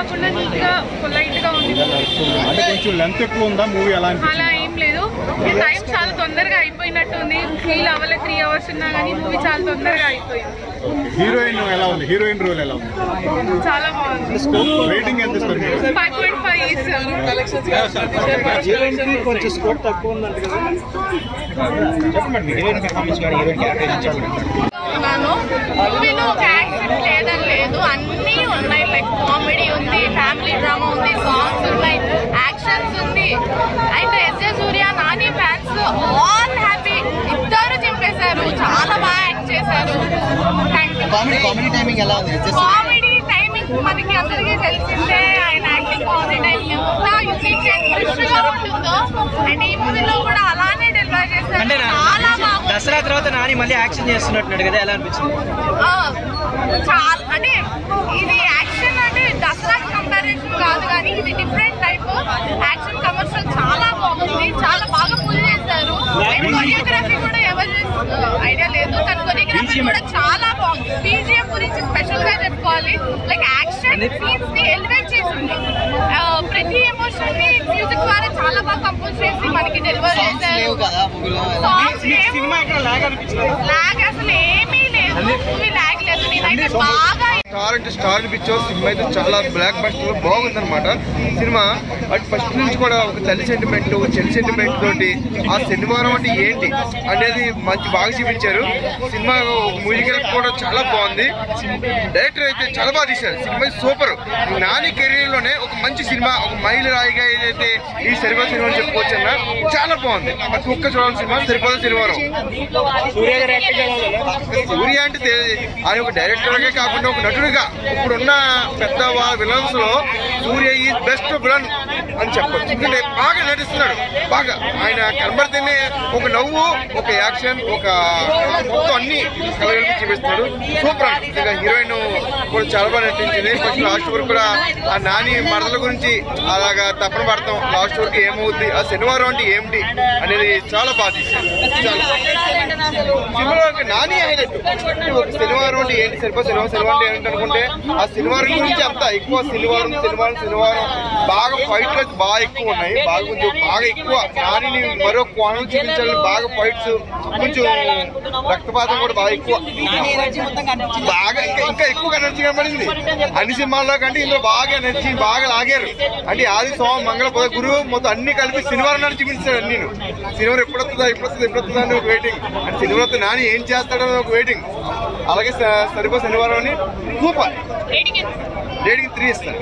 కాకుండా నీట్ గా పొలైట్ గా ఉంది. అంటే కొంచెం లెంత్ ఎక్కువ ఉందా మూవీ? అలా ఏం లేదు, టైం చాలా తొందరగా అయిపోయినట్టుంది. ఫీల్ అవ్వలే 3 hours ఉన్నా కానీ మూవీ చాలా తొందరగా అయిపోయింది. హీరోయిన్ ఎలా ఉంది? హీరోయిన్ రోల్ ఎలా ఉంది? చాలా బాగుంది. రేటింగ్ ఎంత ఇస్తారు? 5.5 ఇస్తాను. కొంచెం స్కోప్ తక్కువ ఉందంట కదా, చెప్పండి. హీరోయిన్ పర్ఫార్మెన్స్ కానీ హీరోయిన్ క్యారెక్టర్ మూవీలో యాక్షన్ లేదని లేదు, అన్నీ ఉన్నాయి. లైక్ కామెడీ ఉంది, ఫ్యామిలీ డ్రామా ఉంది, సాంగ్స్ ఉన్నాయి, యాక్షన్స్ ఉంది. And SJ Surya Nani fans all happy, ఇద్దరు చింపేశారు, చాలా బాగా యాక్ట్ చేశారు. కామెడీ టైమింగ్ ఎలా ఉంది? కామెడీ టైమింగ్ మనకి అందరికీ తెలిసిందే. ఆయన యాక్టింగ్ కామెడీ టైమింగ్ ఎంత యూనిక్ అండ్ ఫ్రెష్ గా ఉంటుందో, అండ్ ఈ మూవీలో కూడా అలానే డెలివర్ చేశారు. చాలా బాగుంది. దసరా తర్వాత నాని మళ్ళీ యాక్షన్ చేస్తున్నట్టున్నాడు కదా, ఎలా అనిపించింది? చాలా అంటే ఇది యాక్షన్ అంటే దసరా కంపారిజన్ కాదు, కానీ ఇది డిఫరెంట్ టైప్ యాక్షన్. కమర్షియల్ చాలా బాగుంది, చాలా బాగా పుల్ చేశారు. అండ్ కొరియోగ్రఫీ కూడా ఎవరు ఐడియా లేదు, కానీ కొరియోగ్రఫీ కూడా చాలా బాగుంది. బీజిఎం గురించి స్పెషల్ గా చెప్పుకోవాలి. లైక్ యాక్షన్ సీన్స్ ని ఎలివేట్ చేసింది, ప్రతి ఎమోషన్ ని మ్యూజిక్ ద్వారా చాలా బాగా కంపోజ్ చేసి మనకి డెలివర్ చేశారు. లాగ్ అసలు ఏమీ లేదు, మూవీ లాగ్ లేదు. నేనైతే బాగా స్టార్ అంటే స్టార్ అనిపించావు. సినిమా అయితే చాలా బ్లాక్ బస్టర్ బాగుందన్నమాట సినిమా. బట్ ఫస్ట్ నుంచి కూడా ఒక తల్లి సెంటిమెంట్, చెల్లి సెంటిమెంట్ తోటి ఆ శనివారం అంటే ఏంటి అనేది మంచి బాగా చూపించారు. సినిమా మ్యూజికల్ కూడా చాలా బాగుంది. డైరెక్టర్ అయితే చాలా బాగా తీశారు. Cinema super. నాని కెరీర్ లోనే ఒక మంచి సినిమా, ఒక మైలు రాయిగా ఏదైతే ఈ సరిపోద సినిమా అని చెప్పుకోవచ్చు అన్న. చాలా బాగుంది. ప్రతి ఒక్క చూడాల్సిన సినిమా సరిపోద శనివారం. సూర్య అంటే ఆయన ఒక డైరెక్టర్ గా కాకుండా ఒక నటుడిగా ఇప్పుడున్న పెద్ద విలన్స్ లో సూర్య ఈజ్ బెస్ట్ విలన్ అని చెప్పచ్చు. ఎందుకంటే బాగా నటిస్తున్నాడు. బాగా ఆయన కనబడితేనే ఒక నవ్వు, ఒక యాక్షన్, ఒక మొత్తం అన్ని కలగలిపి చూపిస్తున్నాడు. సూపర్. ఇంకా హీరోయిన్ కూడా చాలా బాగా నటించింది. ఫస్ట్ లాస్ట్ వరకు కూడా ఆ నాని మరదల గురించి అలాగా తప్పన పడతాం. లాస్ట్ వరకు ఏమవుద్ది, ఆ శనివారం అంటే ఏమిటి అనేది చాలా బాగా తీశారు. సినిమాలో నాని హైలైట్. ఒక శనివారం అంటే ఏంటి, శనివారం అంటే ఏంటి అనుకుంటే ఆ శనివారం గురించి అంతా ఎక్కువ శనివారం బాగా ఫైట్లు బాగా ఎక్కువ ఉన్నాయి. బాగా ఎక్కువ నానిని మరో కోణం చూపించాలని బాగా ఫైట్స్, కొంచెం రక్తపాతం కూడా బాగా ఎక్కువ, బాగా ఇంకా ఎక్కువ ఎనర్జీ కనబడింది. అన్ని సినిమాల్లో కంటే ఇందులో బాగా ఎనర్జీ బాగా లాగారు. అంటే ఆది సోమం మంగళ బుధ గురువు మొత్తం అన్ని కలిపి శనివారం నాడు చూపించాడు. అన్ని శనివారం ఎప్పుడొస్తుందా అని ఒక వెయిటింగ్. అంటే శనివారం నాని ఏం చేస్తాడని ఒక వెయిటింగ్. అలాగే సరిపో శనివారం అని సూపర్. రేటింగ్ 3 ఇస్తాను.